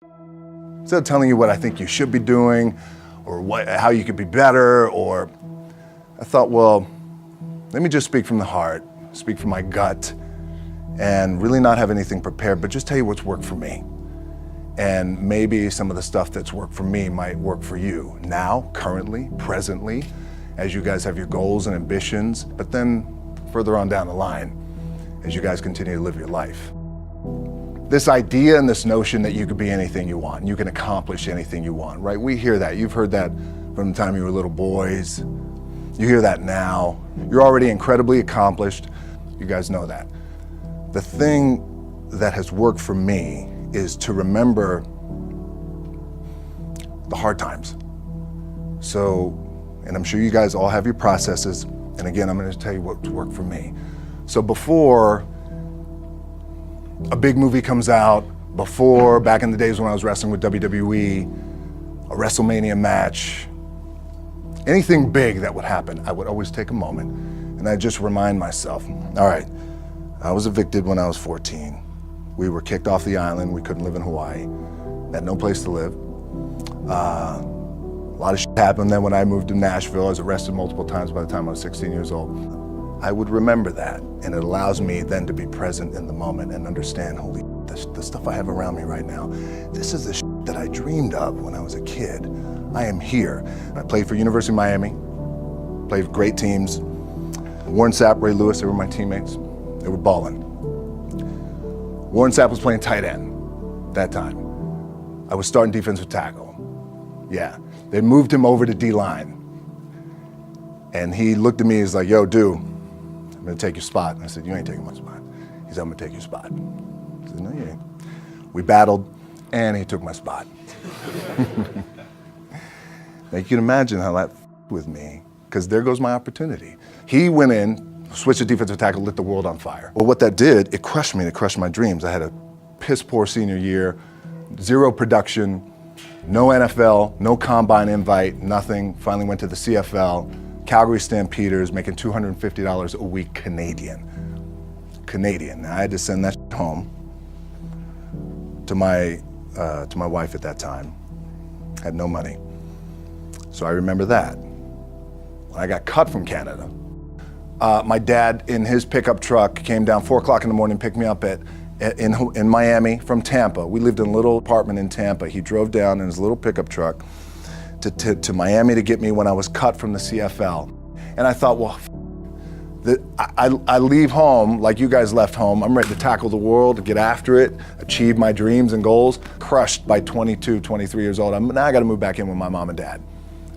Instead of telling you what I think you should be doing or how you could be better, I thought, well, let me just speak from the heart, speak from my gut, and really not have anything prepared, but just tell you what's worked for me. And maybe some of the stuff that's worked for me might work for you now, currently, presently, as you guys have your goals and ambitions, but then further on down the line, as you guys continue to live your life. This idea and this notion that you could be anything you want, you can accomplish anything you want, right? We hear that. You've heard that from the time you were little boys. You hear that now. You're already incredibly accomplished. You guys know that. The thing that has worked for me is to remember the hard times. So, and I'm sure you guys all have your processes. And again, I'm going to tell you what's worked for me. So before a big movie comes out, before, back in the days when I was wrestling with WWE, a WrestleMania match, anything big that would happen, I would always take a moment and I'd just remind myself, all right, I was evicted when I was 14. We were kicked off the island. We couldn't live in Hawaii. Had no place to live. A lot of shit happened then when I moved to Nashville. I was arrested multiple times by the time I was 16 years old. I would remember that, and it allows me then to be present in the moment and understand, holy shit, the stuff I have around me right now, this is the shit that I dreamed of when I was a kid. I am here. I played for University of Miami, played for great teams. Warren Sapp, Ray Lewis, they were my teammates. They were balling. Warren Sapp was playing tight end that time. I was starting defensive tackle. Yeah, they moved him over to D-line. And he looked at me, he's like, yo, dude, I'm gonna take your spot. And I said, you ain't taking my spot. He said, I'm gonna take your spot. I said, no, you ain't. We battled, and he took my spot. Now you can imagine how that with me, because there goes my opportunity. He went in, switched to defensive tackle, lit the world on fire. Well, what that did, it crushed me, it crushed my dreams. I had a piss poor senior year, zero production, no NFL, no combine invite, nothing. Finally went to the CFL, Calgary Stampeders, making $250 a week Canadian. Now I had to send that home to my wife at that time. Had no money. So I remember that. When I got cut from Canada, my dad in his pickup truck came down 4 o'clock in the morning, picked me up in Miami from Tampa. We lived in a little apartment in Tampa. He drove down in his little pickup truck to Miami to get me when I was cut from the CFL. And I thought, well, I leave home like you guys left home. I'm ready to tackle the world, to get after it, achieve my dreams and goals. Crushed by 22, 23 years old. Now I got to move back in with my mom and dad.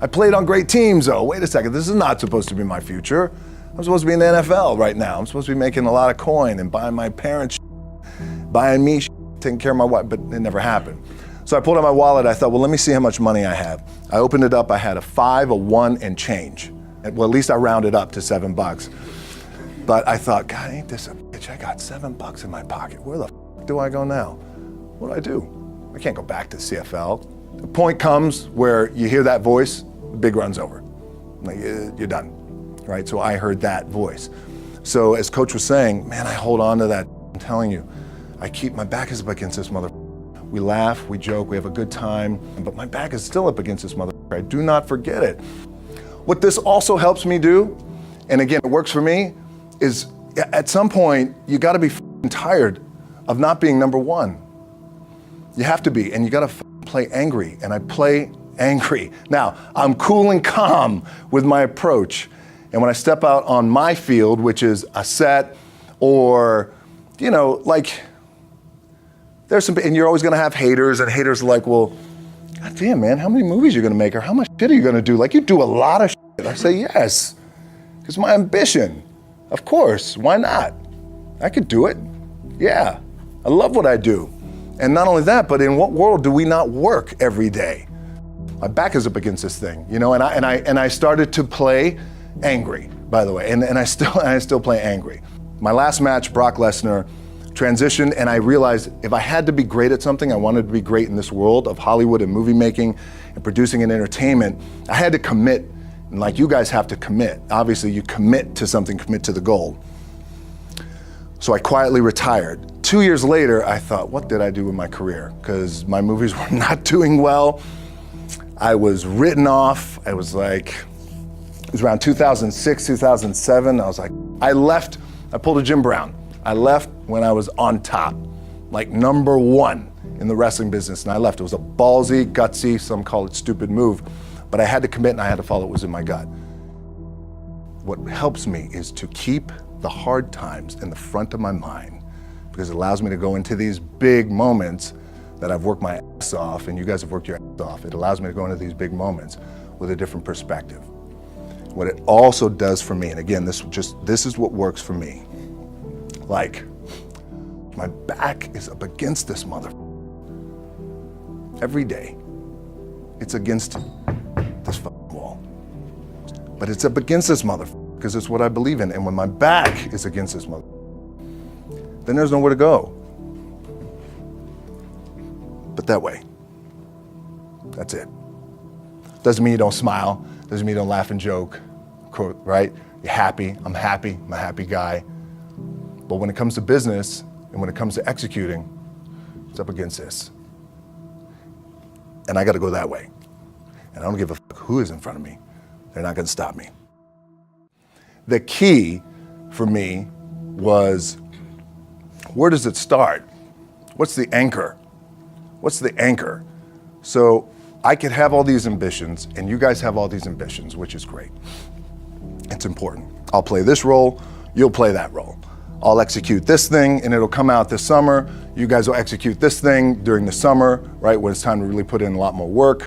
I played on great teams though. Wait a second, this is not supposed to be my future. I'm supposed to be in the NFL right now. I'm supposed to be making a lot of coin and buying my parents buying me taking care of my wife, but it never happened. So I pulled out my wallet, I thought, well, let me see how much money I have. I opened it up, I had a 5, a 1, and change. Well, at least I rounded up to $7. But I thought, God, ain't this a bitch? I got $7 in my pocket. Where the f do I go now? What do I do? I can't go back to CFL. The point comes where you hear that voice, the big run's over. Like, you're done, right? So I heard that voice. So as Coach was saying, man, I hold on to that. I'm telling you, my back is up against this mother. We laugh, we joke, we have a good time, but my back is still up against this mother. I do not forget it. What this also helps me do, and again, it works for me, is at some point, you gotta be tired of not being number one. You have to be, and you gotta play angry, and I play angry. Now, I'm cool and calm with my approach, and when I step out on my field, which is a set, or, you know, like, there's some, and you're always gonna have haters, and haters are like, well, God damn, man, how many movies are you gonna make, or how much shit are you gonna do? Like, you do a lot of shit. I say, yes, it's my ambition. Of course, why not? I could do it, yeah. I love what I do. And not only that, but in what world do we not work every day? My back is up against this thing, you know, and I started to play angry, by the way, and I still play angry. My last match, Brock Lesnar, transitioned, and I realized if I had to be great at something, I wanted to be great in this world of Hollywood and movie making and producing and entertainment, I had to commit, and like you guys have to commit. Obviously, you commit to something, commit to the goal. So I quietly retired 2 years later, I thought, what did I do with my career? Because my movies were not doing well. I was written off. I was like, it was around 2006, 2007. I was like, I pulled a Jim Brown. I left when I was on top, like #1 in the wrestling business, and I left. It was a ballsy, gutsy, some call it stupid move, but I had to commit and I had to follow what was in my gut. What helps me is to keep the hard times in the front of my mind, because it allows me to go into these big moments that I've worked my ass off, and you guys have worked your ass off. It allows me to go into these big moments with a different perspective. What it also does for me, and again, this is what works for me. Like, my back is up against this mother. Every day, it's against this fucking wall. But it's up against this mother because it's what I believe in. And when my back is against this mother, then there's nowhere to go. But that way, that's it. Doesn't mean you don't smile. Doesn't mean you don't laugh and joke, right? You're happy. I'm a happy guy. But when it comes to business and when it comes to executing, it's up against this. And I got to go that way. And I don't give a fuck who is in front of me. They're not going to stop me. The key for me was, where does it start? What's the anchor? What's the anchor? So I could have all these ambitions, and you guys have all these ambitions, which is great. It's important. I'll play this role, you'll play that role. I'll execute this thing, and it'll come out this summer. You guys will execute this thing during the summer, right, when it's time to really put in a lot more work.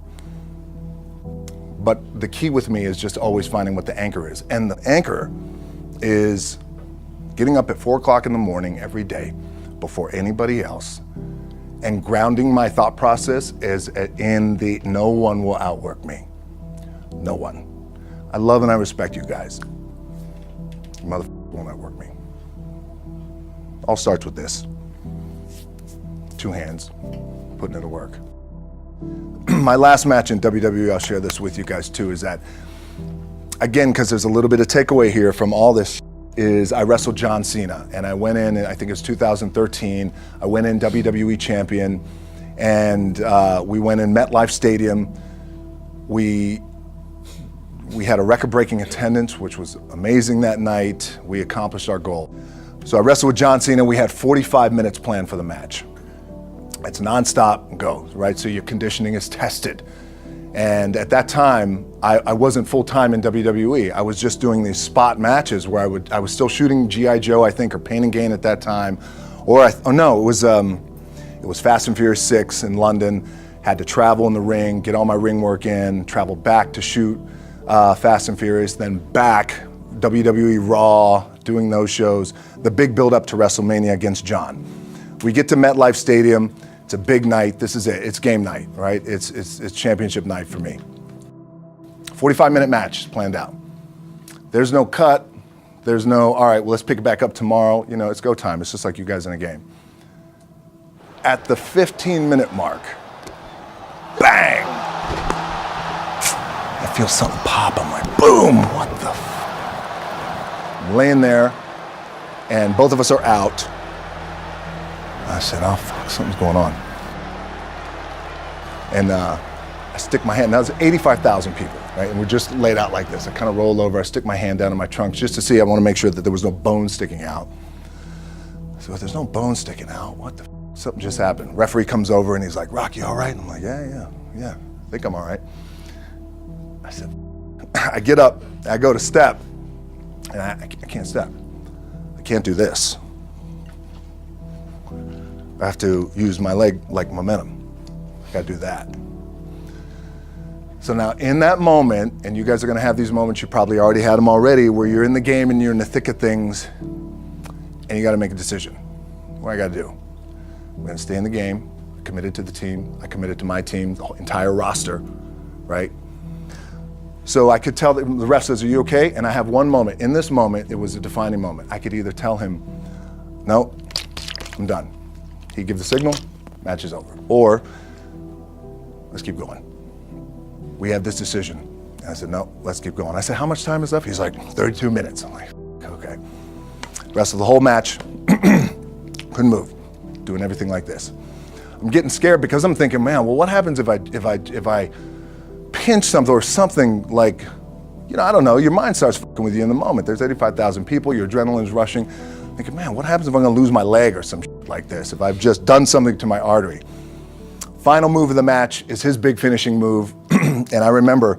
But the key with me is just always finding what the anchor is. And the anchor is getting up at 4 o'clock in the morning every day before anybody else and grounding my thought process is in the no one will outwork me. No one. I love and I respect you guys. You motherfucker won't outwork me. All starts with this. 2 hands, putting it to work. My last match in WWE, I'll share this with you guys too, is that, again, because there's a little bit of takeaway here from all this, is I wrestled John Cena, and I went in, I think it was 2013, I went in WWE champion, and we went in MetLife Stadium. We had a record-breaking attendance, which was amazing that night. We accomplished our goal. So I wrestled with John Cena. We had 45 minutes planned for the match. It's nonstop, go, right? So your conditioning is tested. And at that time, I wasn't full-time in WWE. I was just doing these spot matches where I was still shooting G.I. Joe, I think, or Pain and Gain at that time. It was Fast and Furious 6 in London. Had to travel in the ring, get all my ring work in, travel back to shoot Fast and Furious, then back, WWE Raw, doing those shows. The big build up to WrestleMania against John. We get to MetLife Stadium. It's a big night. This is it. It's game night, right? It's championship night for me. 45-minute match planned out. There's no cut. There's no, all right, well, let's pick it back up tomorrow. You know, it's go time. It's just like you guys in a game. At the 15-minute mark, bang! I feel something pop. I'm like, boom, what the I'm laying there, and both of us are out. I said, oh, fuck, something's going on. And I stick my hand, now there's 85,000 people, right? And we're just laid out like this. I kind of roll over, I stick my hand down in my trunk just to see, I want to make sure that there was no bone sticking out. So if there's no bone sticking out, what the f, something just happened. Referee comes over and he's like, Rock, you all right? And I'm like, yeah, I think I'm all right. I said, I get up, I go to step, and I can't step. I can't do this. I have to use my leg like momentum. I gotta do that. So now in that moment, and you guys are gonna have these moments, you probably already had them already, where you're in the game and you're in the thick of things, and you gotta make a decision. What I gotta do? I'm gonna stay in the game, I committed to the team, I committed to my team, the whole entire roster, right? So I could tell, the ref says, are you okay? And I have one moment. In this moment, it was a defining moment. I could either tell him, no, I'm done. He gives the signal, match is over. Or, let's keep going. We have this decision. And I said, no, let's keep going. I said, how much time is left? He's like, 32 minutes. I'm like, okay. Rest of the whole match, couldn't move. doing everything like this. I'm getting scared because I'm thinking, man, well, what happens if I pinch something or something like, I don't know, your mind starts fucking with you in the moment. There's 85,000 people, your adrenaline's rushing. Thinking, man, what happens if I'm gonna lose my leg or some shit like this, if I've just done something to my artery? Final move of the match is his big finishing move. And I remember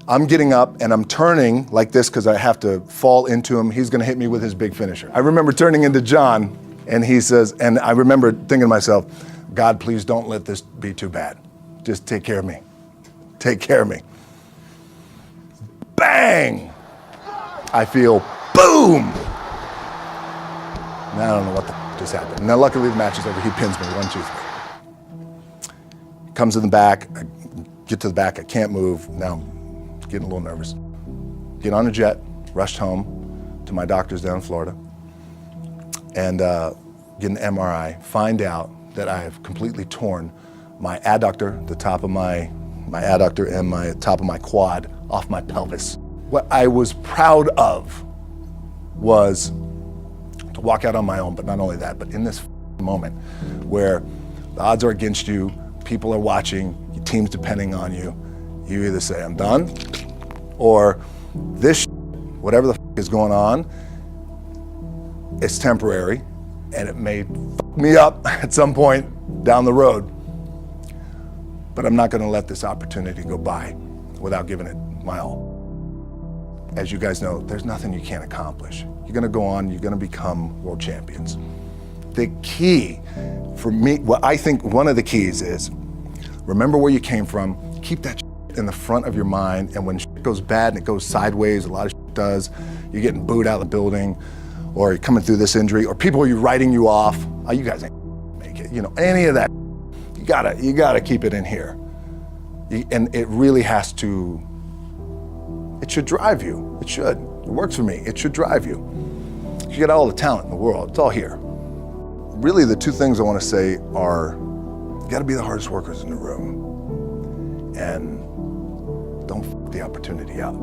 I'm getting up and I'm turning like this because I have to fall into him. He's gonna hit me with his big finisher. I remember turning into John and he says, and I remember thinking to myself, God, please don't let this be too bad. Just take care of me. Take care of me. Bang! I feel boom! Now I don't know what the just happened. Now luckily the match is over. He pins me, 1, 2, 3. Comes in the back, I get to the back, I can't move. Now I'm getting a little nervous. Get on a jet, rushed home to my doctor's down in Florida, and get an MRI, find out that I have completely torn my adductor, the top of my adductor and my top of my quad off my pelvis. What I was proud of was to walk out on my own, but not only that, but in this moment where the odds are against you, people are watching, your team's depending on you, you either say, I'm done, or this whatever the is going on, it's temporary, and it may fuck me up at some point down the road. But I'm not gonna let this opportunity go by without giving it my all. As you guys know, there's nothing you can't accomplish. You're gonna go on, you're gonna become world champions. The key for me, what I think one of the keys is, remember where you came from, keep that in the front of your mind, and when shit goes bad and it goes sideways, a lot of shit does, you're getting booed out of the building, or you're coming through this injury, or people are writing you off, oh, you guys ain't make it, any of that. You gotta keep it in here. And it really has to, it should drive you. It should. It works for me. It should drive you. You got all the talent in the world. It's all here. Really, the two things I want to say are, you gotta be the hardest workers in the room. And don't f the opportunity up.